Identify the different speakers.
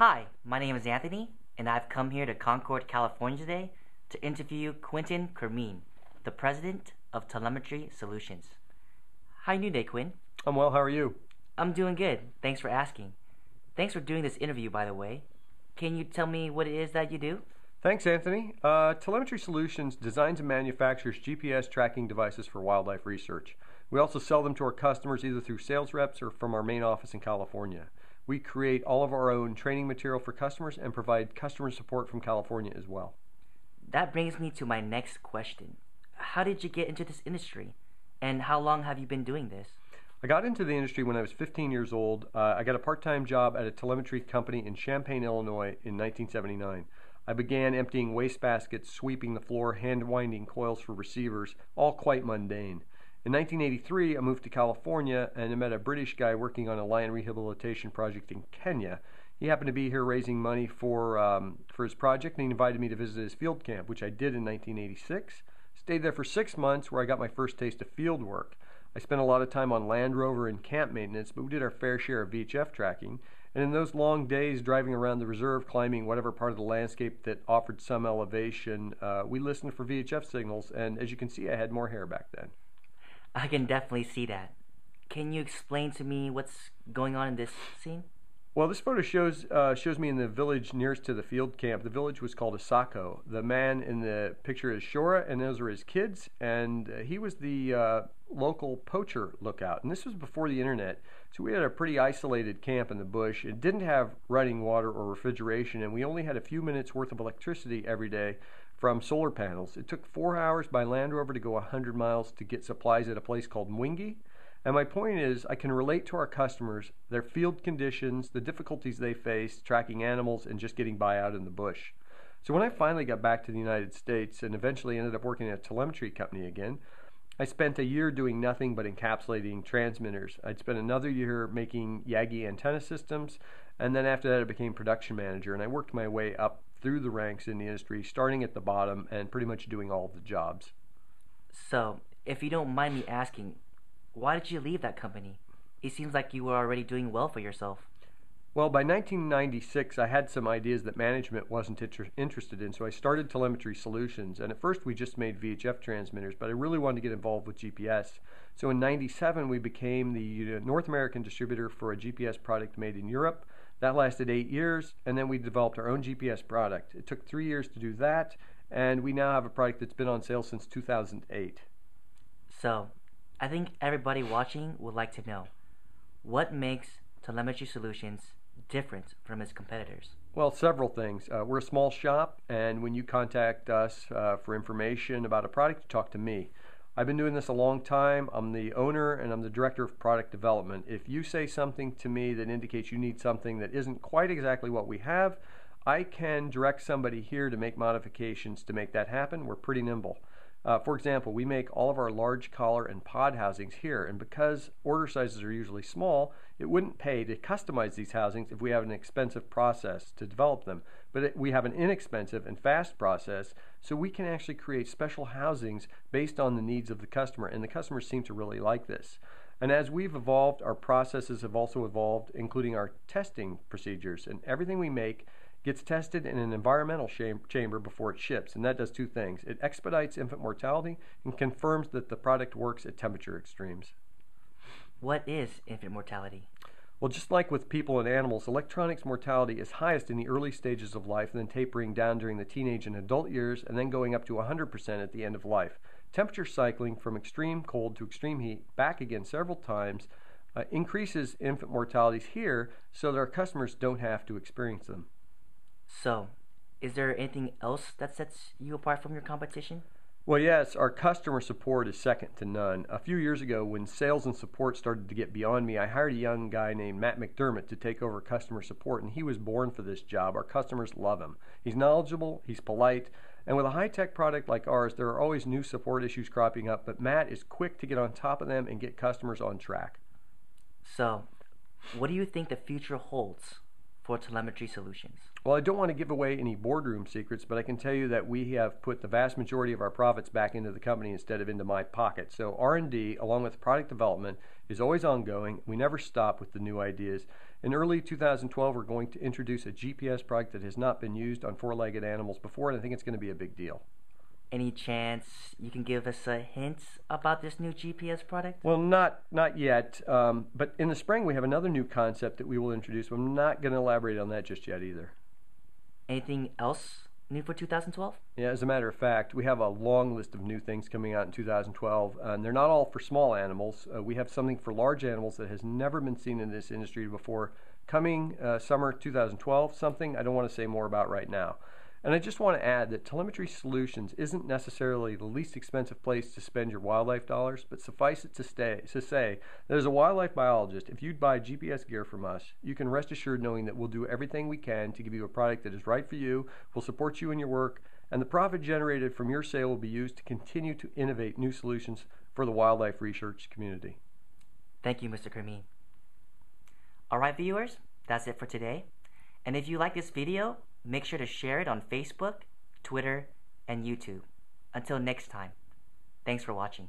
Speaker 1: Hi, my name is Anthony, and I've come here to Concord, California today to interview Quintin, the president of Telemetry Solutions. How are you doing today, Quinn?
Speaker 2: I'm well, how are you?
Speaker 1: I'm doing good. Thanks for asking. Thanks for doing this interview, by the way. Can you tell me what it is that you do?
Speaker 2: Thanks, Anthony. Telemetry Solutions designs and manufactures GPS tracking devices for wildlife research. We also sell them to our customers either through sales reps or from our main office in California. We create all of our own training material for customers and provide customer support from California as well.
Speaker 1: That brings me to my next question. How did you get into this industry? And how long have you been doing this?
Speaker 2: I got into the industry when I was 15 years old. I got a part-time job at a telemetry company in Champaign, Illinois in 1979. I began emptying waste baskets, sweeping the floor, hand-winding coils for receivers, all quite mundane. In 1983, I moved to California and I met a British guy working on a lion rehabilitation project in Kenya. He happened to be here raising money for his project, and he invited me to visit his field camp, which I did in 1986. Stayed there for 6 months where I got my first taste of field work. I spent a lot of time on Land Rover and camp maintenance, but we did our fair share of VHF tracking. And in those long days driving around the reserve, climbing whatever part of the landscape that offered some elevation, we listened for VHF signals, and as you can see, I had more hair back then.
Speaker 1: I can definitely see that. Can you explain to me what's going on in this scene?
Speaker 2: Well, this photo shows me in the village nearest to the field camp. The village was called Asako. The man in the picture is Shora, and those are his kids, and he was the local poacher lookout. And this was before the internet, so we had a pretty isolated camp in the bush. It didn't have running water or refrigeration, and we only had a few minutes worth of electricity every day from solar panels. It took 4 hours by Land Rover to go 100 miles to get supplies at a place called Mwingi. And my point is, I can relate to our customers, their field conditions, the difficulties they face tracking animals and just getting by out in the bush. So when I finally got back to the United States and eventually ended up working at a telemetry company again, I spent a year doing nothing but encapsulating transmitters. I'd spent another year making Yagi antenna systems, and then after that I became production manager, and I worked my way up through the ranks in the industry, starting at the bottom and pretty much doing all of the jobs.
Speaker 1: So, if you don't mind me asking, why did you leave that company? It seems like you were already doing well for yourself.
Speaker 2: Well, by 1996, I had some ideas that management wasn't interested in, so I started Telemetry Solutions. And at first, we just made VHF transmitters, but I really wanted to get involved with GPS. So in 97, we became the North American distributor for a GPS product made in Europe. That lasted 8 years, and then we developed our own GPS product. It took 3 years to do that, and we now have a product that's been on sale since 2008.
Speaker 1: So, I think everybody watching would like to know, what makes Telemetry Solutions different from its competitors?
Speaker 2: Well, several things. We're a small shop, and when you contact us for information about a product, you talk to me. I've been doing this a long time. I'm the owner and I'm the director of product development. If you say something to me that indicates you need something that isn't quite exactly what we have, I can direct somebody here to make modifications to make that happen. We're pretty nimble. For example, we make all of our large collar and pod housings here, and because order sizes are usually small, it wouldn't pay to customize these housings if we have an expensive process to develop them. But we have an inexpensive and fast process, so we can actually create special housings based on the needs of the customer, and the customers seem to really like this. And as we've evolved, our processes have also evolved, including our testing procedures, and everything we make gets tested in an environmental chamber before it ships, and that does two things. It expedites infant mortality and confirms that the product works at temperature extremes.
Speaker 1: What is infant mortality?
Speaker 2: Well, just like with people and animals, electronics mortality is highest in the early stages of life, and then tapering down during the teenage and adult years, and then going up to 100% at the end of life. Temperature cycling from extreme cold to extreme heat, back again several times, increases infant mortalities here so that our customers don't have to experience them.
Speaker 1: So, is there anything else that sets you apart from your competition?
Speaker 2: Well, yes, our customer support is second to none. A few years ago, when sales and support started to get beyond me, I hired a young guy named Matt McDermott to take over customer support, and he was born for this job. Our customers love him. He's knowledgeable, he's polite, and with a high-tech product like ours, there are always new support issues cropping up, but Matt is quick to get on top of them and get customers on track.
Speaker 1: So, what do you think the future holds for Telemetry Solutions?
Speaker 2: Well, I don't want to give away any boardroom secrets, but I can tell you that we have put the vast majority of our profits back into the company instead of into my pocket. So R&D, along with product development, is always ongoing. We never stop with the new ideas. In early 2012, we're going to introduce a GPS product that has not been used on four-legged animals before, and I think it's going to be a big deal.
Speaker 1: Any chance you can give us a hint about this new GPS product?
Speaker 2: Well, not yet, but in the spring we have another new concept that we will introduce. I'm not going to elaborate on that just yet either.
Speaker 1: Anything else new for 2012?
Speaker 2: Yeah, as a matter of fact, we have a long list of new things coming out in 2012, and they're not all for small animals. We have something for large animals that has never been seen in this industry before. Coming summer 2012, something I don't want to say more about right now. And I just want to add that Telemetry Solutions isn't necessarily the least expensive place to spend your wildlife dollars, but suffice it to say that as a wildlife biologist, if you'd buy GPS gear from us, you can rest assured knowing that we'll do everything we can to give you a product that is right for you, will support you in your work, and the profit generated from your sale will be used to continue to innovate new solutions for the wildlife research community.
Speaker 1: Thank you, Mr. Kermeen. Alright viewers, that's it for today. And if you like this video, make sure to share it on Facebook, Twitter, and YouTube. Until next time, thanks for watching.